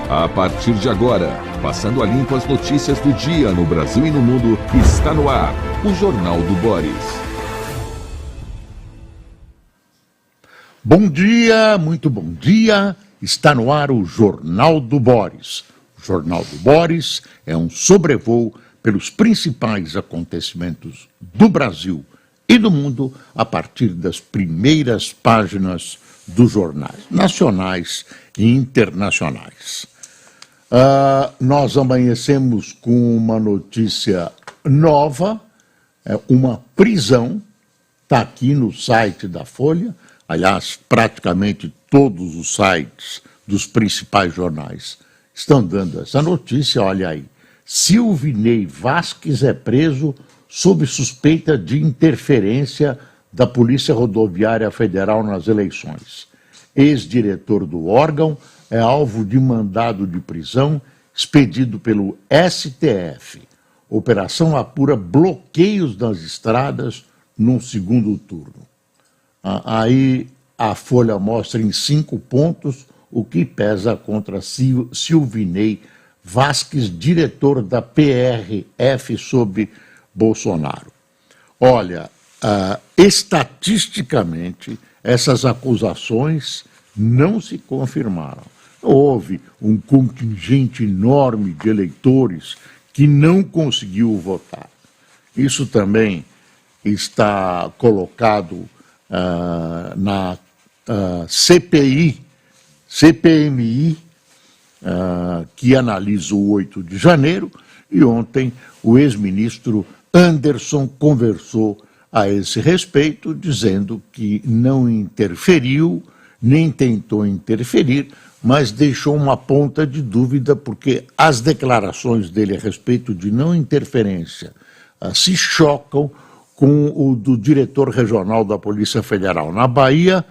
A partir de agora, passando a limpo as notícias do dia no Brasil e no mundo, está no ar o Jornal do Boris. Bom dia, muito bom dia. Está no ar o Jornal do Boris. O Jornal do Boris é um sobrevoo pelos principais acontecimentos do Brasil e do mundo a partir das primeiras páginas dos jornais nacionais e internacionais. Nós amanhecemos com uma notícia nova, uma prisão, está aqui no site da Folha, aliás, praticamente todos os sites dos principais jornais estão dando essa notícia, olha aí. Silvinei Vasquez é preso sob suspeita de interferência da Polícia Rodoviária Federal nas eleições. Ex-diretor do órgão é alvo de mandado de prisão expedido pelo STF. Operação apura bloqueios nas estradas num segundo turno. Aí a Folha mostra em 5 pontos o que pesa contra Silvinei Vasquez, diretor da PRF sob Bolsonaro. Olha, estatisticamente, essas acusações não se confirmaram. Houve um contingente enorme de eleitores que não conseguiu votar. Isso também está colocado na CPMI, que analisa o 8 de janeiro, e ontem o ex-ministro Anderson conversou a esse respeito, dizendo que não interferiu, nem tentou interferir, mas deixou uma ponta de dúvida, porque as declarações dele a respeito de não interferência se chocam com o do diretor regional da Polícia Federal na Bahia,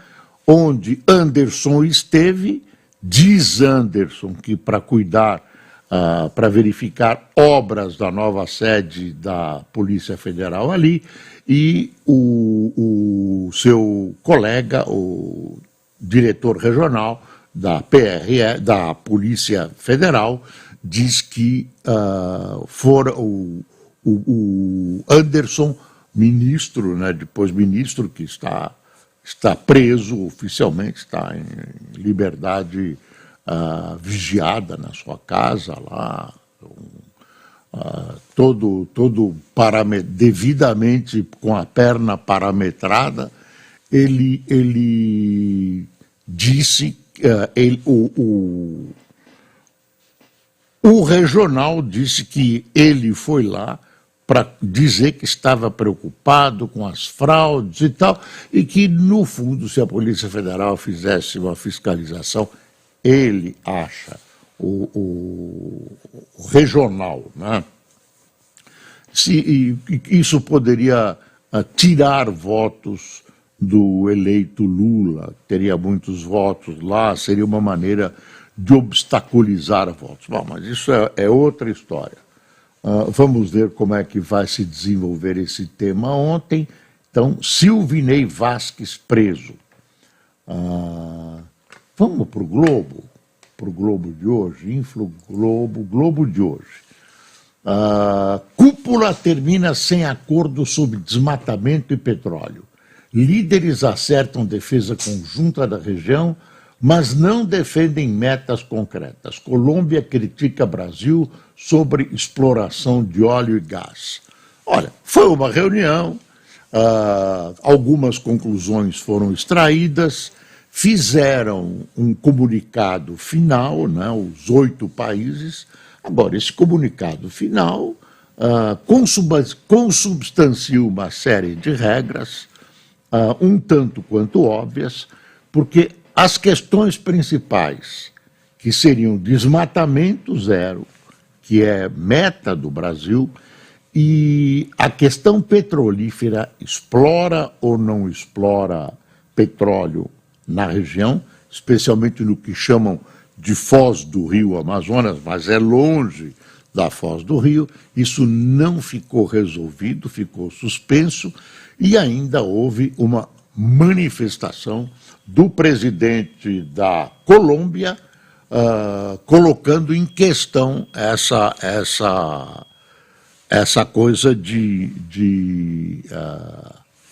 onde Anderson esteve. Diz Anderson que para cuidar, para verificar obras da nova sede da Polícia Federal ali, e o seu colega, o diretor regional da PRE, da Polícia Federal, diz que o Anderson, ministro, né, depois ministro, que está preso oficialmente, está em liberdade vigiada na sua casa lá, todo devidamente com a perna parametrada. Ele disse, o regional disse que ele foi lá para dizer que estava preocupado com as fraudes e tal, e que, no fundo, se a Polícia Federal fizesse uma fiscalização, ele acha, o regional, né? Isso poderia tirar votos do eleito Lula, teria muitos votos lá, seria uma maneira de obstaculizar votos. Bom, mas isso é outra história. Vamos ver como é que vai se desenvolver esse tema ontem. Então, Silvinei Vasquez preso. Vamos para o Globo de hoje, Globo de hoje. Cúpula termina sem acordo sobre desmatamento e petróleo. Líderes acertam defesa conjunta da região, mas não defendem metas concretas. Colômbia critica Brasil sobre exploração de óleo e gás. Olha, foi uma reunião, algumas conclusões foram extraídas, fizeram um comunicado final, né, os 8 países. Agora, esse comunicado final consubstancia uma série de regras, um tanto quanto óbvias, porque as questões principais, que seriam desmatamento zero, que é meta do Brasil, e a questão petrolífera, explora ou não explora petróleo na região, especialmente no que chamam de Foz do Rio Amazonas, mas é longe da Foz do Rio. Isso não ficou resolvido, ficou suspenso, e ainda houve uma manifestação do presidente da Colômbia, colocando em questão essa coisa o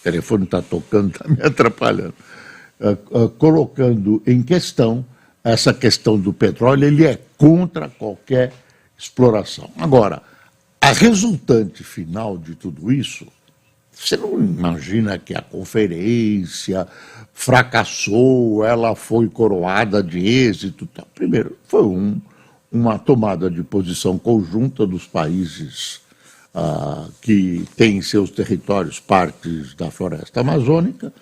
telefone está tocando, está me atrapalhando. Colocando em questão essa questão do petróleo, ele é contra qualquer exploração. Agora, a resultante final de tudo isso, você não imagina que a conferência fracassou, ela foi coroada de êxito. Primeiro, foi uma tomada de posição conjunta dos países que têm em seus territórios partes da floresta amazônica,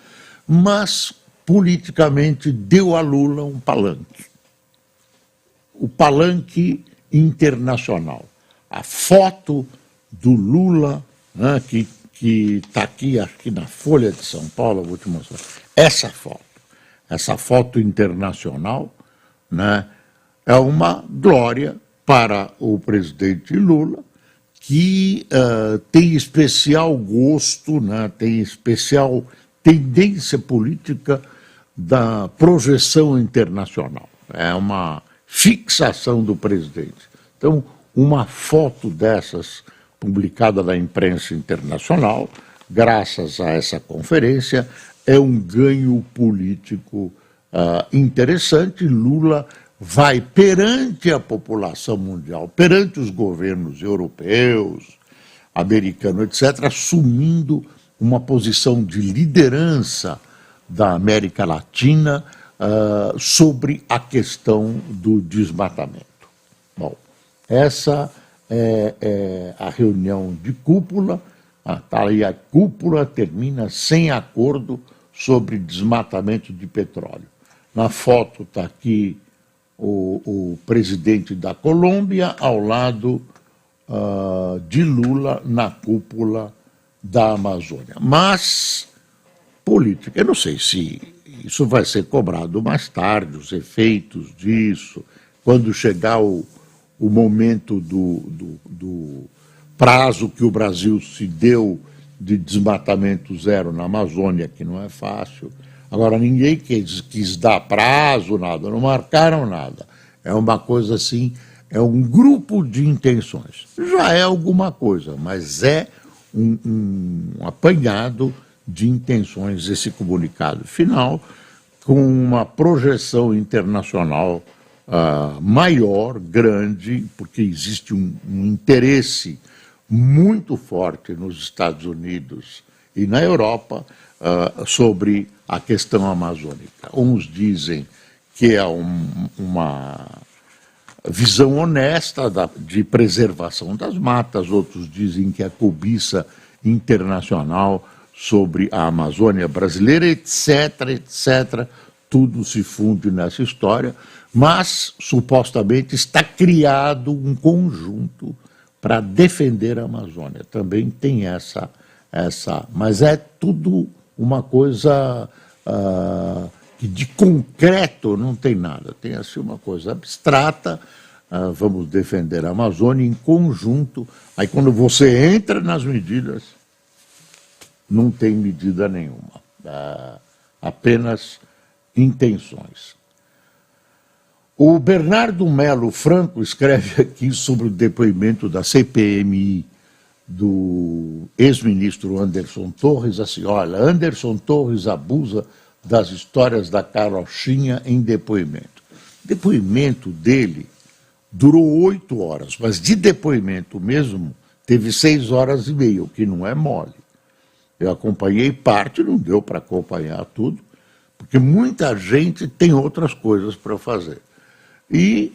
mas politicamente deu a Lula um palanque. O palanque internacional. A foto do Lula, né, que está aqui, acho que na Folha de São Paulo, vou te mostrar. Essa foto internacional, né, é uma glória para o presidente Lula, que tem especial gosto, né, tem especial tendência política da projeção internacional. É uma fixação do presidente. Então, uma foto dessas publicada na imprensa internacional, graças a essa conferência, é um ganho político interessante. Lula vai perante a população mundial, perante os governos europeus, americanos, etc., assumindo uma posição de liderança da América Latina sobre a questão do desmatamento. Bom, essa é a reunião de cúpula, e a cúpula termina sem acordo sobre desmatamento de petróleo. Na foto está aqui o presidente da Colômbia ao lado de Lula na cúpula da Amazônia. Mas, política, eu não sei se isso vai ser cobrado mais tarde, os efeitos disso, quando chegar o momento do prazo que o Brasil se deu de desmatamento zero na Amazônia, que não é fácil. Agora, ninguém quis dar prazo, nada, não marcaram nada. É uma coisa assim, é um grupo de intenções. Já é alguma coisa, mas é um apanhado de intenções, esse comunicado final, com uma projeção internacional maior, grande, porque existe um interesse muito forte nos Estados Unidos e na Europa sobre a questão amazônica. Uns dizem que é uma visão honesta de preservação das matas, outros dizem que é cobiça internacional sobre a Amazônia brasileira, etc., etc., tudo se funde nessa história, mas supostamente está criado um conjunto para defender a Amazônia. Também tem essa, mas é tudo uma coisa que de concreto não tem nada, tem assim uma coisa abstrata. Vamos defender a Amazônia em conjunto. Aí quando você entra nas medidas, não tem medida nenhuma, apenas intenções. O Bernardo Melo Franco escreve aqui sobre o depoimento da CPMI do ex-ministro Anderson Torres, assim, olha, Anderson Torres abusa das histórias da carochinha em depoimento. O depoimento dele durou 8 horas, mas de depoimento mesmo teve 6 horas e meia, o que não é mole. Eu acompanhei parte, não deu para acompanhar tudo, porque muita gente tem outras coisas para fazer. E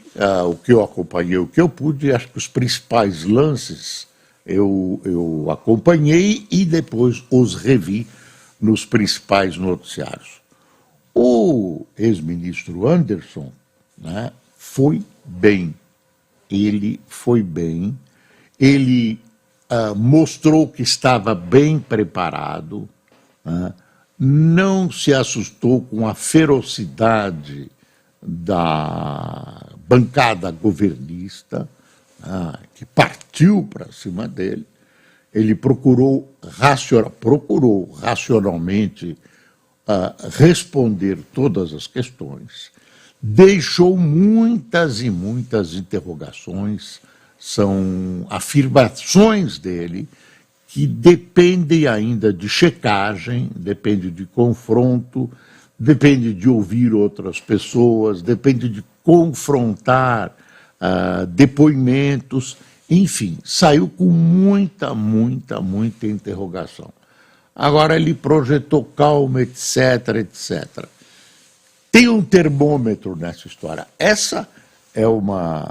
o que eu acompanhei, o que eu pude, acho que os principais lances eu acompanhei e depois os revi nos principais noticiários. O ex-ministro Anderson, né, foi bem. Ele foi bem, ele mostrou que estava bem preparado, né, não se assustou com a ferocidade da bancada governista, que partiu para cima dele. Ele procurou racionalmente responder todas as questões, deixou muitas e muitas interrogações, são afirmações dele que dependem ainda de checagem, depende de confronto, depende de ouvir outras pessoas, depende de confrontar depoimentos, enfim, saiu com muita interrogação. Agora ele projetou calma, etc, etc. Tem um termômetro nessa história. Essa é uma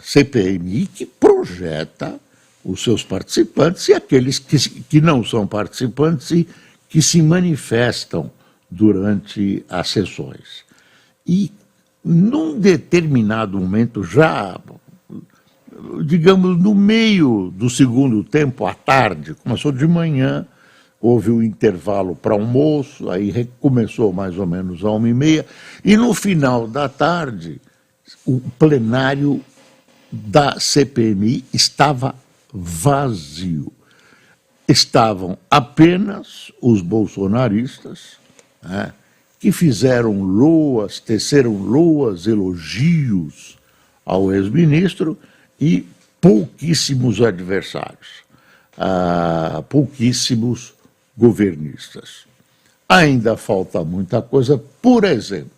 CPMI que projeta os seus participantes e aqueles que não são participantes e que se manifestam durante as sessões. E, num determinado momento, já, digamos, no meio do segundo tempo, à tarde, começou de manhã, houve um intervalo para almoço, aí recomeçou mais ou menos às 1h30, e no final da tarde, o plenário da CPMI estava vazio. Estavam apenas os bolsonaristas, né, que fizeram loas, teceram loas, elogios ao ex-ministro e pouquíssimos adversários, pouquíssimos governistas. Ainda falta muita coisa, por exemplo,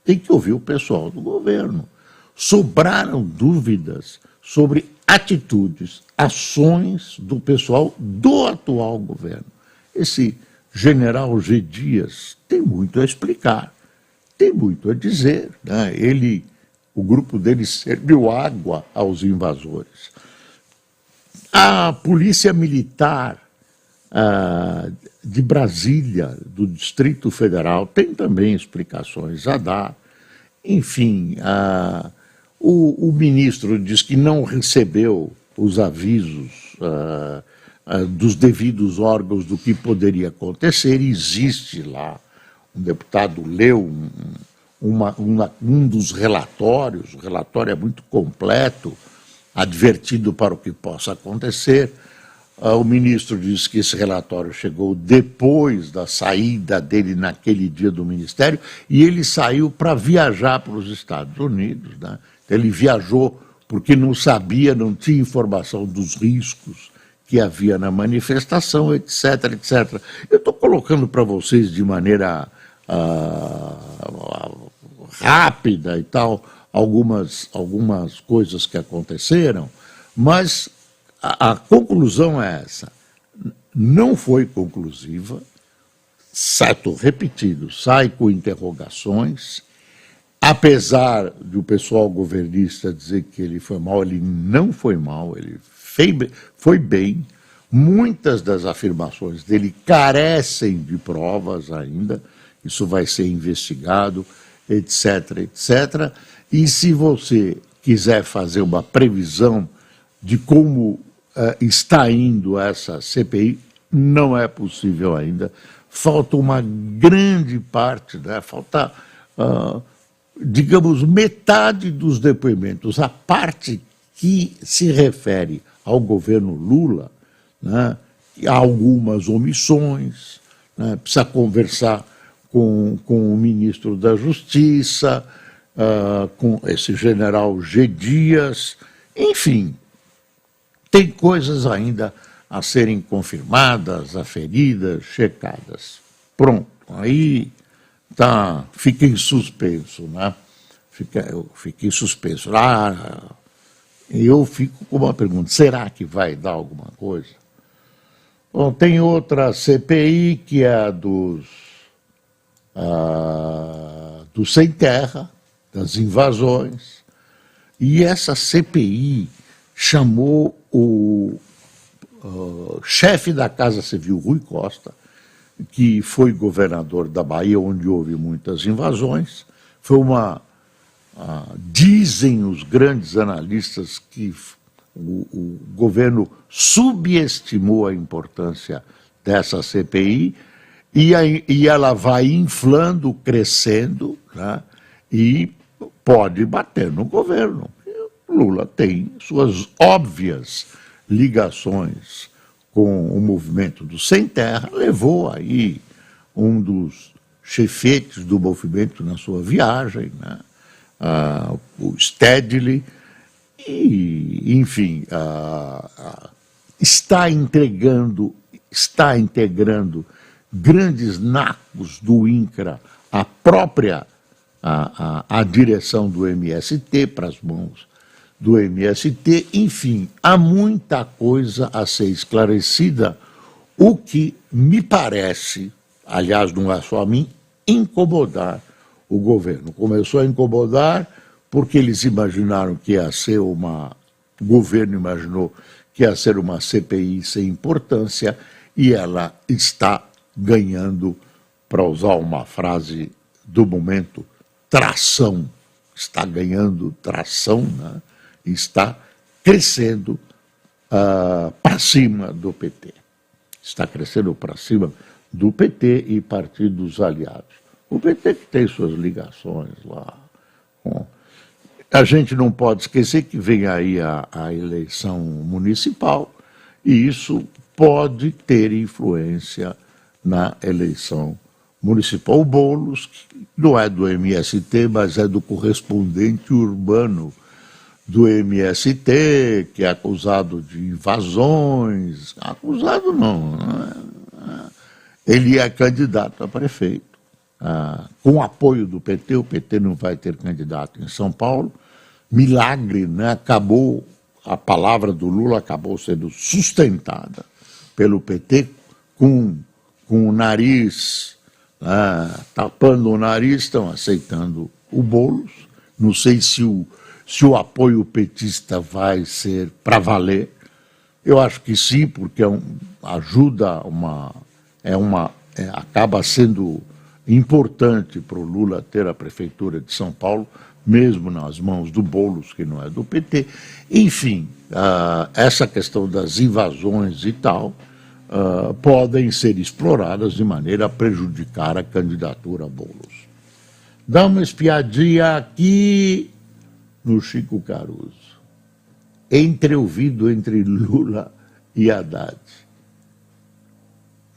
tem que ouvir o pessoal do governo. Sobraram dúvidas sobre atitudes, ações do pessoal do atual governo. Esse general G. Dias tem muito a explicar, tem muito a dizer, né? O grupo dele serviu água aos invasores. A Polícia Militar de Brasília, do Distrito Federal, tem também explicações a dar. Enfim, o ministro diz que não recebeu os avisos dos devidos órgãos do que poderia acontecer. Existe lá, um deputado leu um dos relatórios, o relatório é muito completo, advertindo para o que possa acontecer. O ministro disse que esse relatório chegou depois da saída dele naquele dia do ministério e ele saiu para viajar para os Estados Unidos, né? Ele viajou porque não sabia, não tinha informação dos riscos que havia na manifestação, etc, etc. Eu estou colocando para vocês de maneira rápida e tal, algumas coisas que aconteceram, mas a conclusão é essa. Não foi conclusiva, estou repetindo, sai com interrogações, apesar do pessoal governista dizer que ele foi mal, ele não foi mal, ele foi bem. Muitas das afirmações dele carecem de provas ainda, isso vai ser investigado, etc, etc. E se você quiser fazer uma previsão de como está indo essa CPI, não é possível ainda. Falta uma grande parte, né? Falta, digamos, metade dos depoimentos. A parte que se refere ao governo Lula, né? Há algumas omissões, né? Precisa conversar com o ministro da Justiça, com esse general G. Dias, enfim, tem coisas ainda a serem confirmadas, aferidas, checadas. Pronto, aí fica em suspenso, né? Fica em suspenso. Eu fico com uma pergunta, será que vai dar alguma coisa? Bom, tem outra CPI, que é a do Sem Terra, das invasões, e essa CPI chamou o chefe da Casa Civil, Rui Costa, que foi governador da Bahia, onde houve muitas invasões. Foi dizem os grandes analistas que o governo subestimou a importância dessa CPI e ela vai inflando, crescendo, né, e pode bater no governo. Lula tem suas óbvias ligações com o movimento do Sem Terra, levou aí um dos chefetes do movimento na sua viagem, né? O Stedley, e, enfim, está integrando grandes nacos do INCRA à própria a direção do MST, para as mãos do MST. Enfim, há muita coisa a ser esclarecida, o que me parece, aliás, não é só a mim, incomodar o governo. Começou a incomodar porque eles imaginaram que ia ser o governo imaginou que ia ser uma CPI sem importância, e ela está ganhando, para usar uma frase do momento, tração. Está ganhando tração, né? Está crescendo para cima do PT. Está crescendo para cima do PT e partidos aliados. O PT que tem suas ligações lá. A gente não pode esquecer que vem aí a eleição municipal, e isso pode ter influência na eleição municipal. O Boulos, que não é do MST, mas é do correspondente urbano do MST, que é acusado de invasões. Acusado não. Ele é candidato a prefeito. Com o apoio do PT, o PT não vai ter candidato em São Paulo. Milagre, né? Acabou, a palavra do Lula acabou sendo sustentada pelo PT com o nariz, tapando o nariz, estão aceitando o Boulos. Não sei se o apoio petista vai ser para valer. Eu acho que sim, porque ajuda, acaba sendo importante para o Lula ter a prefeitura de São Paulo, mesmo nas mãos do Boulos, que não é do PT. Enfim, essa questão das invasões e tal podem ser exploradas de maneira a prejudicar a candidatura a Boulos. Dá uma espiadinha aqui no Chico Caruso. Entreouvido entre Lula e Haddad.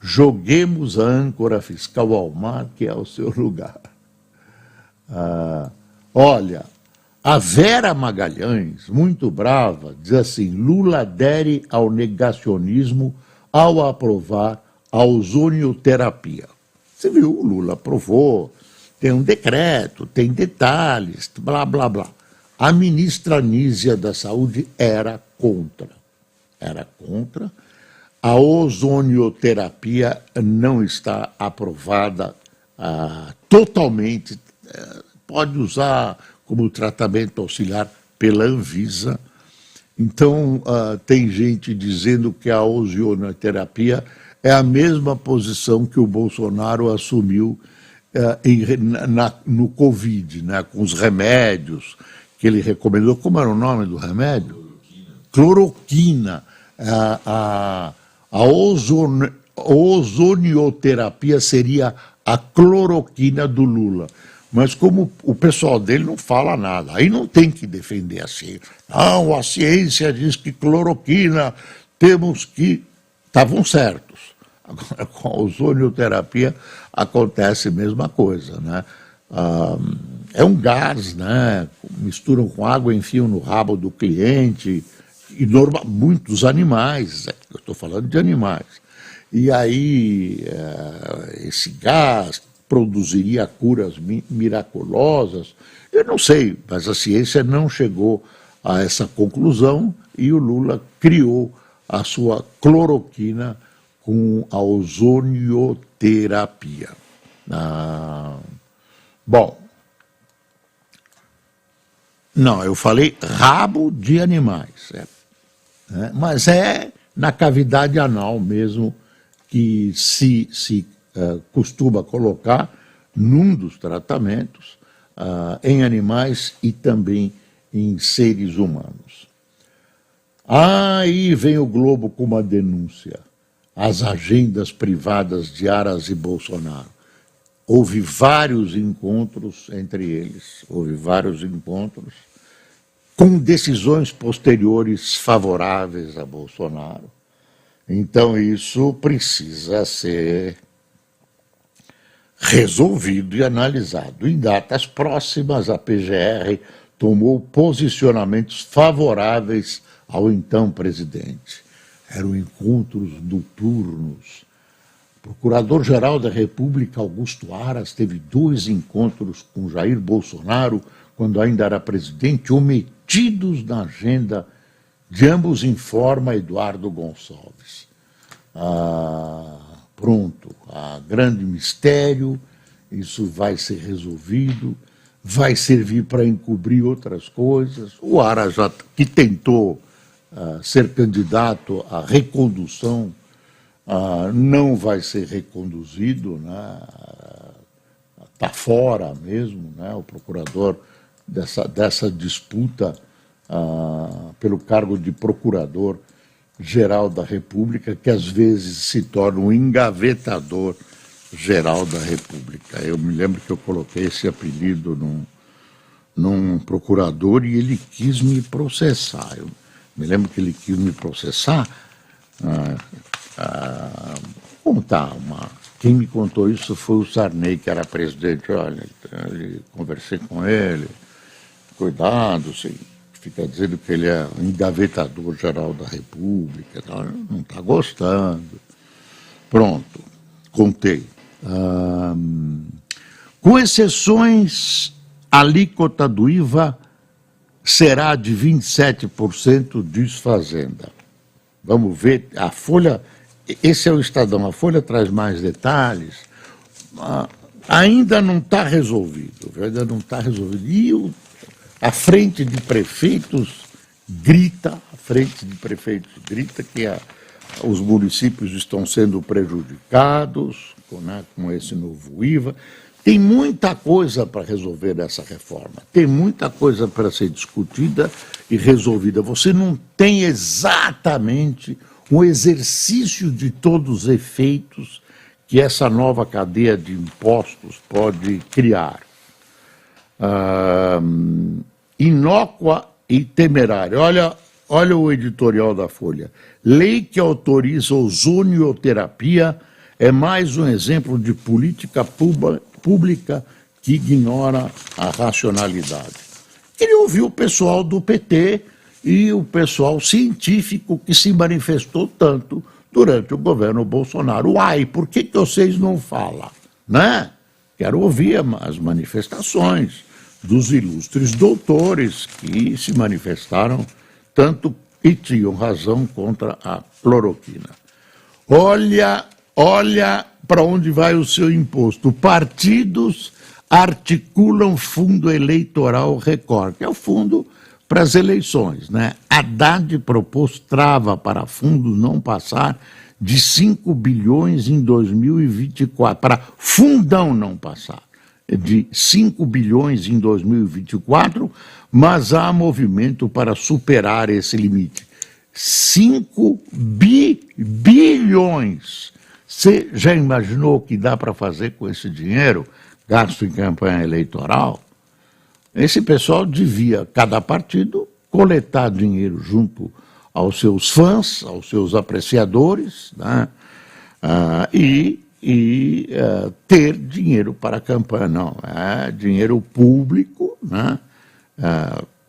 Joguemos a âncora fiscal ao mar, que é o seu lugar. Olha, a Vera Magalhães, muito brava, diz assim: Lula adere ao negacionismo ao aprovar a ozonioterapia. Você viu, o Lula aprovou, tem um decreto, tem detalhes, blá, blá, blá. A ministra Nízia da Saúde era contra. Era contra. A ozonioterapia não está aprovada totalmente. Pode usar como tratamento auxiliar pela Anvisa. Então, tem gente dizendo que a ozonioterapia é a mesma posição que o Bolsonaro assumiu no Covid, né, com os remédios que ele recomendou. Como era o nome do remédio? Cloroquina. A ozonioterapia seria a cloroquina do Lula. Mas como o pessoal dele não fala nada, aí não tem que defender a ciência. Não, a ciência diz que cloroquina temos que... Estavam certos. Agora, com a ozonioterapia acontece a mesma coisa, né? É um gás, né? Misturam com água, enfiam no rabo do cliente, e muitos animais, eu estou falando de animais. E aí esse gás produziria curas miraculosas. Eu não sei, mas a ciência não chegou a essa conclusão, e o Lula criou a sua cloroquina com a ozonioterapia. Bom, não, eu falei rabo de animais, mas é na cavidade anal mesmo que se costuma colocar num dos tratamentos em animais e também em seres humanos. Aí vem o Globo com uma denúncia: as agendas privadas de Aras e Bolsonaro. Houve vários encontros entre eles, com decisões posteriores favoráveis a Bolsonaro. Então isso precisa ser resolvido e analisado. Em datas próximas, a PGR tomou posicionamentos favoráveis ao então presidente. Eram encontros noturnos. O Procurador-Geral da República, Augusto Aras, teve 2 encontros com Jair Bolsonaro, quando ainda era presidente, omitidos na agenda de ambos, informa Eduardo Gonçalves. Pronto, grande mistério, isso vai ser resolvido, vai servir para encobrir outras coisas. O Aras, já, que tentou ser candidato à recondução, não vai ser reconduzido, né? Está fora mesmo, né? O procurador dessa disputa pelo cargo de procurador-geral da República, que às vezes se torna um engavetador-geral da República. Eu me lembro que eu coloquei esse apelido num procurador e ele quis me processar. Eu me lembro que ele quis me processar. Quem me contou isso foi o Sarney, que era presidente. Olha, conversei com ele, cuidado, você fica dizendo que ele é um engavetador-geral da República, não está gostando. Pronto, contei. Com exceções, a alíquota do IVA será de 27%, diz Fazenda. Vamos ver, a Folha, esse é o Estadão, a Folha traz mais detalhes, ainda não está resolvido, E a Frente de Prefeitos grita que os municípios estão sendo prejudicados com esse novo IVA. Tem muita coisa para resolver nessa reforma, tem muita coisa para ser discutida e resolvida. Você não tem exatamente um exercício de todos os efeitos que essa nova cadeia de impostos pode criar. Inócua e temerária. Olha o editorial da Folha. Lei que autoriza ozonioterapia é mais um exemplo de política pública que ignora a racionalidade. Queria ouvir o pessoal do PT e o pessoal científico que se manifestou tanto durante o governo Bolsonaro. Uai, por que vocês não falam? Né? Quero ouvir as manifestações dos ilustres doutores que se manifestaram tanto e tinham razão contra a cloroquina. Olha para onde vai o seu imposto. Partidos articulam fundo eleitoral recorde, que é o fundo para as eleições, né? Haddad propôs trava para fundo não passar de 5 bilhões em 2024, para fundão não passar de 5 bilhões em 2024, mas há movimento para superar esse limite. 5 bilhões. Você já imaginou o que dá para fazer com esse dinheiro gasto em campanha eleitoral? Esse pessoal devia, cada partido, coletar dinheiro junto aos seus fãs, aos seus apreciadores, né? E ter dinheiro para a campanha. Não, é dinheiro público, né?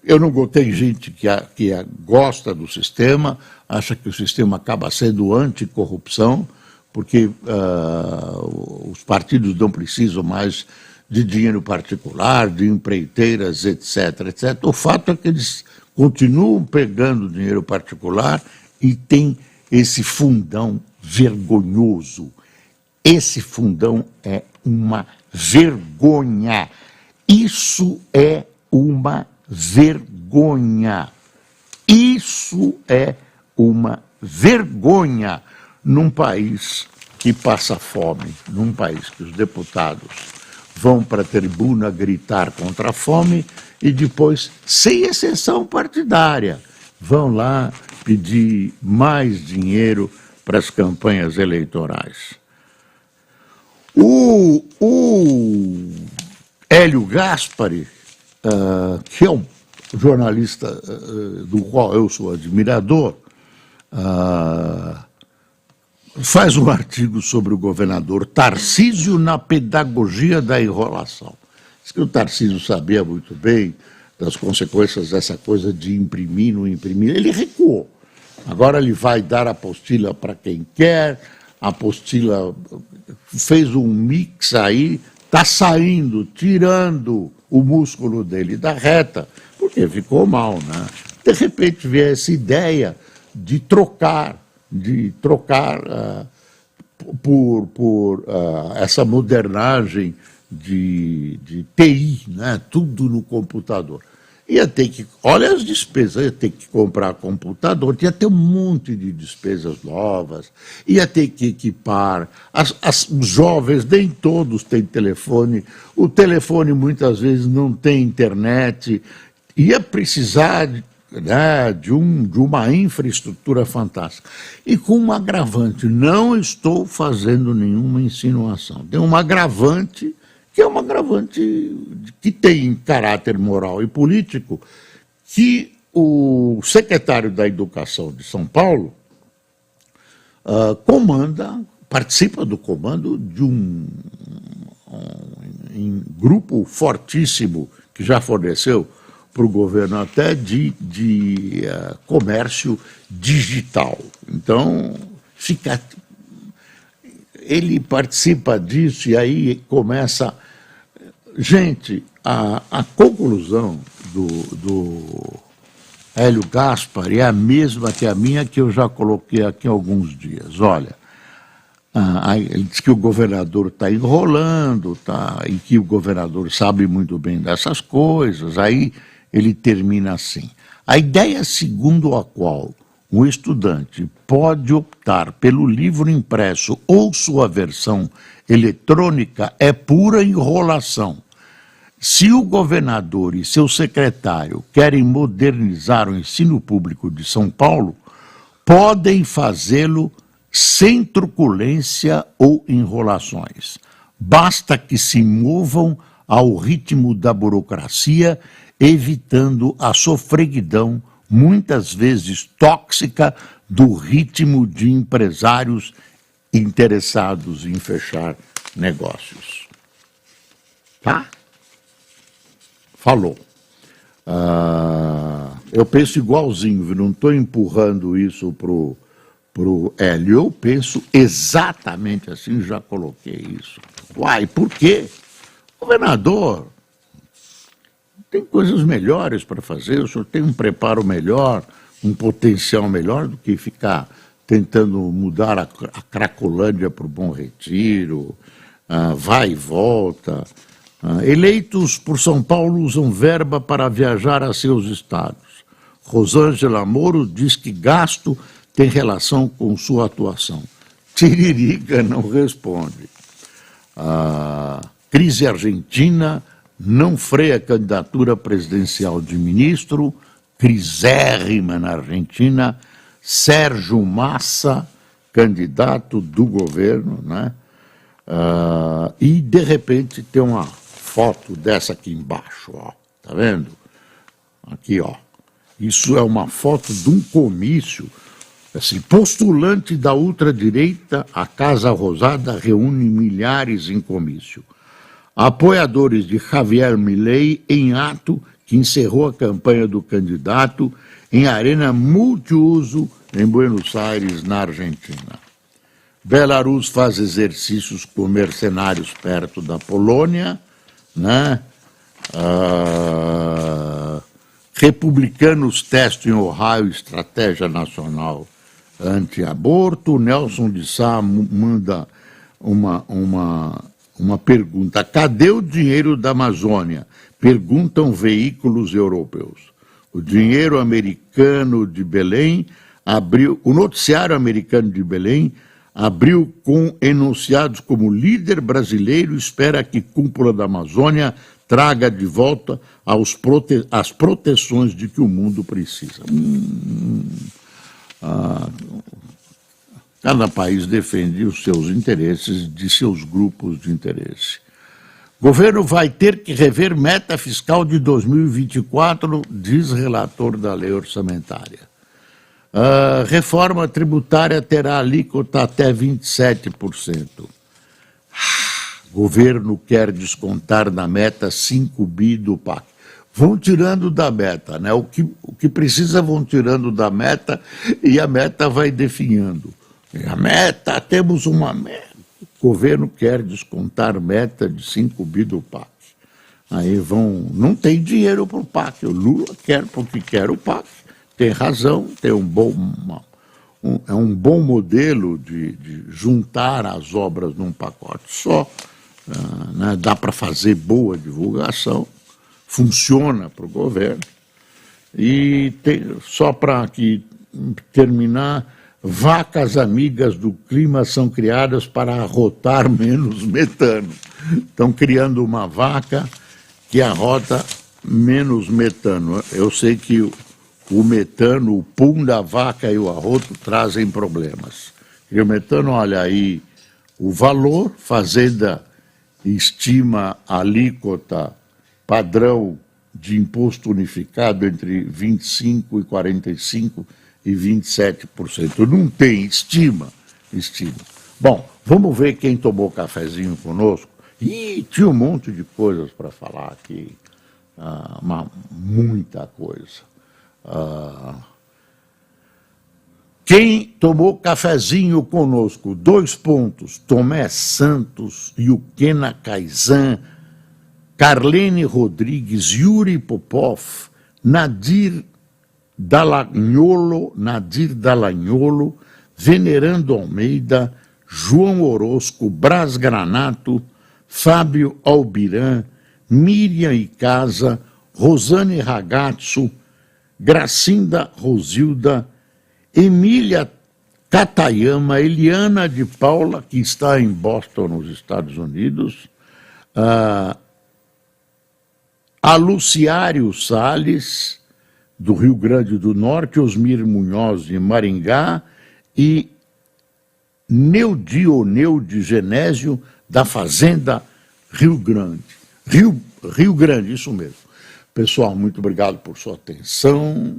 Eu não tem gente que gosta do sistema, acha que o sistema acaba sendo anticorrupção, porque os partidos não precisam mais de dinheiro particular, de empreiteiras, etc, etc. O fato é que eles continuam pegando dinheiro particular e tem esse fundão vergonhoso. Esse fundão é uma vergonha. Isso é uma vergonha. Isso é uma vergonha num país que passa fome, num país que os deputados vão para a tribuna gritar contra a fome e depois, sem exceção partidária, vão lá pedir mais dinheiro para as campanhas eleitorais. O Hélio Gaspari, que é um jornalista do qual eu sou admirador, faz um artigo sobre o governador Tarcísio na pedagogia da enrolação. Diz que o Tarcísio sabia muito bem das consequências dessa coisa de imprimir, não imprimir. Ele recuou. Agora ele vai dar apostila para quem quer, a apostila fez um mix aí, está saindo, tirando o músculo dele da reta, porque ficou mal, né? De repente veio essa ideia de trocar por essa modernagem de TI, né? Tudo no computador. Ia ter que, olha as despesas, ia ter que comprar computador, ia ter um monte de despesas novas, ia ter que equipar, os jovens nem todos têm telefone, o telefone muitas vezes não tem internet, ia precisar né, de uma infraestrutura fantástica. E com um agravante, não estou fazendo nenhuma insinuação, tem um agravante que é um agravante que tem caráter moral e político, que o secretário da Educação de São Paulo participa do comando de um grupo fortíssimo que já forneceu para o governo até de comércio digital. Então, ele participa disso e aí começa... Gente, a conclusão do Hélio Gaspar é a mesma que a minha, que eu já coloquei aqui há alguns dias. Olha, ele diz que o governador está enrolando, e que o governador sabe muito bem dessas coisas, aí ele termina assim. A ideia segundo a qual um estudante pode optar pelo livro impresso ou sua versão eletrônica é pura enrolação. Se o governador e seu secretário querem modernizar o ensino público de São Paulo, podem fazê-lo sem truculência ou enrolações. Basta que se movam ao ritmo da burocracia, evitando a sofreguidão, muitas vezes tóxica, do ritmo de empresários interessados em fechar negócios. Tá? Falou. Eu penso igualzinho, não estou empurrando isso pro Hélio, eu penso exatamente assim, já coloquei isso. Uai, por quê? Governador, tem coisas melhores para fazer, o senhor tem um preparo melhor, um potencial melhor do que ficar tentando mudar a Cracolândia para o Bom Retiro, vai e volta. Eleitos por São Paulo usam verba para viajar a seus estados. Rosângela Moro diz que gasto tem relação com sua atuação. Tiririca não responde. Crise argentina não freia a candidatura presidencial de ministro, crisérrima na Argentina. Sérgio Massa, candidato do governo, né? E de repente tem uma foto dessa aqui embaixo, ó, tá vendo? Aqui, ó. Isso é uma foto de um comício. Assim, postulante da ultradireita, a Casa Rosada reúne milhares em comício. Apoiadores de Javier Milei em ato que encerrou a campanha do candidato em arena multiuso em Buenos Aires, na Argentina. Belarus faz exercícios com mercenários perto da Polônia, né? Republicanos testam em Ohio estratégia nacional anti-aborto. Nelson de Sá manda uma pergunta. Cadê o dinheiro da Amazônia? Perguntam veículos europeus. O dinheiro americano de Belém o noticiário americano de Belém abriu com enunciados como líder brasileiro espera que cúpula da Amazônia traga de volta as proteções de que o mundo precisa. Cada país defende os seus interesses de seus grupos de interesse. Governo vai ter que rever meta fiscal de 2024, diz relator da lei orçamentária. A reforma tributária terá alíquota até 27%. O governo quer descontar da meta 5 bi do PAC. Vão tirando da meta, né? O que precisa vão tirando da meta e a meta vai definhando. A meta, temos uma meta. O governo quer descontar meta de 5 bi do PAC. Aí não tem dinheiro para o PAC. O Lula quer porque quer o PAC. Tem razão, tem um bom modelo de juntar as obras num pacote só. Né? Dá para fazer boa divulgação, funciona para o governo. E só para terminar, vacas amigas do clima são criadas para arrotar menos metano. Estão criando uma vaca que arrota menos metano. Eu sei que o metano, o pum da vaca e o arroto trazem problemas. E o metano, olha aí, o valor, Fazenda estima a alíquota padrão de imposto unificado entre 25% e 45% e 27%. Não tem, estima. Bom, vamos ver quem tomou cafezinho conosco. Ih, tinha um monte de coisas para falar aqui, muita coisa. Quem tomou cafezinho conosco, 2 pontos, Tomé Santos, Yuquena Kaizan, Carlene Rodrigues, Yuri Popov, Nadir Dallagnolo, Venerando Almeida, João Orozco, Brás Granato, Fábio Albiran, Miriam Icasa, Rosane Ragazzo, Gracinda Rosilda, Emília Katayama, Eliana de Paula, que está em Boston, nos Estados Unidos, a Luciário Salles, do Rio Grande do Norte, Osmir Munhoz, de Maringá, e Neude Genésio, da Fazenda Rio Grande. Rio Grande, isso mesmo. Pessoal, muito obrigado por sua atenção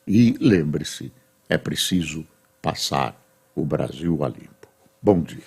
e lembre-se, é preciso passar o Brasil a limpo. Bom dia.